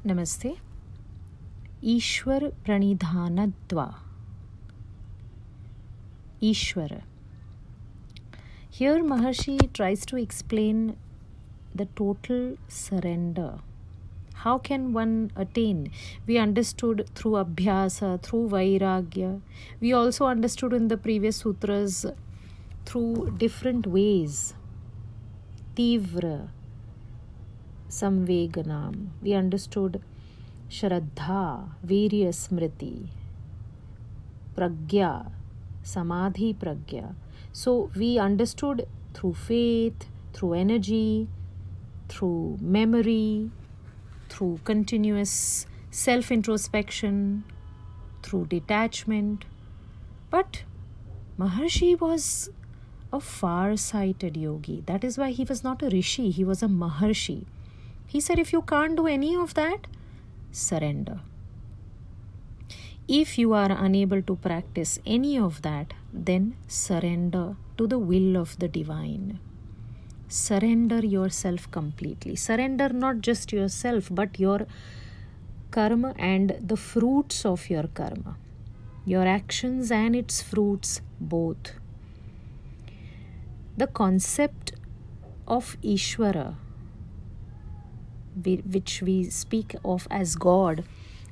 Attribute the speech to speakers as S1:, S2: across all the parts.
S1: Namaste. Ishwar Pranidhanadva. Ishwara. Here Maharshi tries to explain the total surrender. How can one attain? We understood through abhyasa, through vairagya. We also understood in the previous sutras through different ways. Tivra, samveganam. We understood shraddha, virya smriti, pragya, samadhi pragya. So we understood through faith, through energy, through memory, through continuous self-introspection, through detachment. But Maharshi was a far-sighted yogi. That is why he was not a rishi, he was a Maharshi. He said, if you can't do any of that, surrender. If you are unable to practice any of that, then surrender to the will of the divine. Surrender yourself completely. Surrender not just yourself, but your karma and the fruits of your karma. Your actions and its fruits both. The concept of Ishvara, which we speak of as God,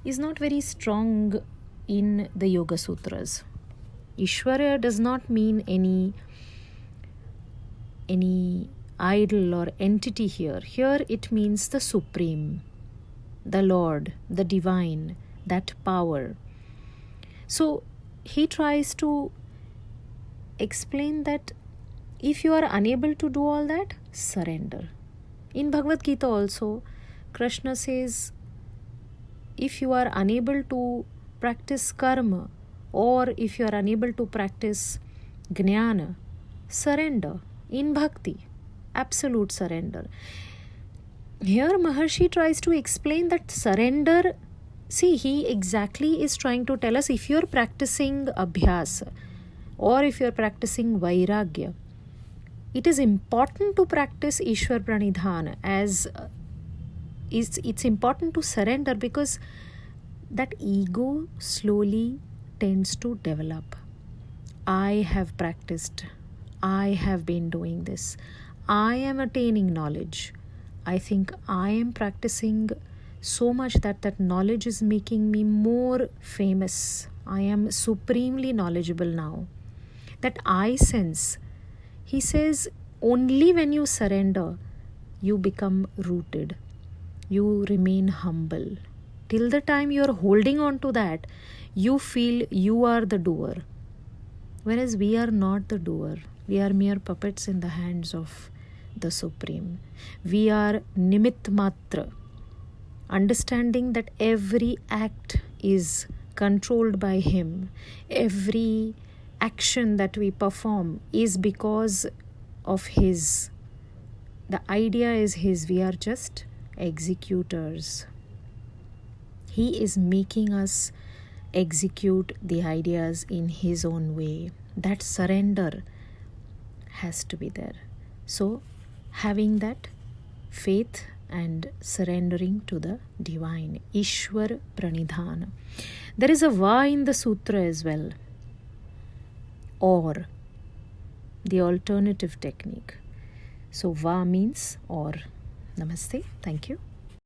S1: is not very strong in the Yoga Sutras. Ishvara does not mean any idol or entity here. Here it means the Supreme, the Lord, the Divine, that power. So he tries to explain that if you are unable to do all that, surrender. In Bhagavad Gita also, Krishna says, if you are unable to practice karma, or if you are unable to practice jnana, surrender in bhakti, absolute surrender. Here Maharshi tries to explain that surrender, see, he exactly is trying to tell us, if you are practicing abhyasa or if you are practicing vairagya, it is important to practice Ishwar Pranidhana, as it's important to surrender, because that ego slowly tends to develop. I have practiced, I have been doing this, I am attaining knowledge, I think I am practicing so much that knowledge is making me more famous, I am supremely knowledgeable now. That I sense. He says, only when you surrender, you become rooted. You remain humble. Till the time you are holding on to that, you feel you are the doer. Whereas we are not the doer. We are mere puppets in the hands of the Supreme. We are nimit matra. Understanding that every act is controlled by Him. Every action that we perform is because of His. The idea is His. We are just executors. He is making us execute the ideas in His own way. That surrender has to be there. So, having that faith and surrendering to the divine, Ishwar Pranidhana. There is a va in the sutra as well, or, the alternative technique. So va means or. Namaste. Thank you.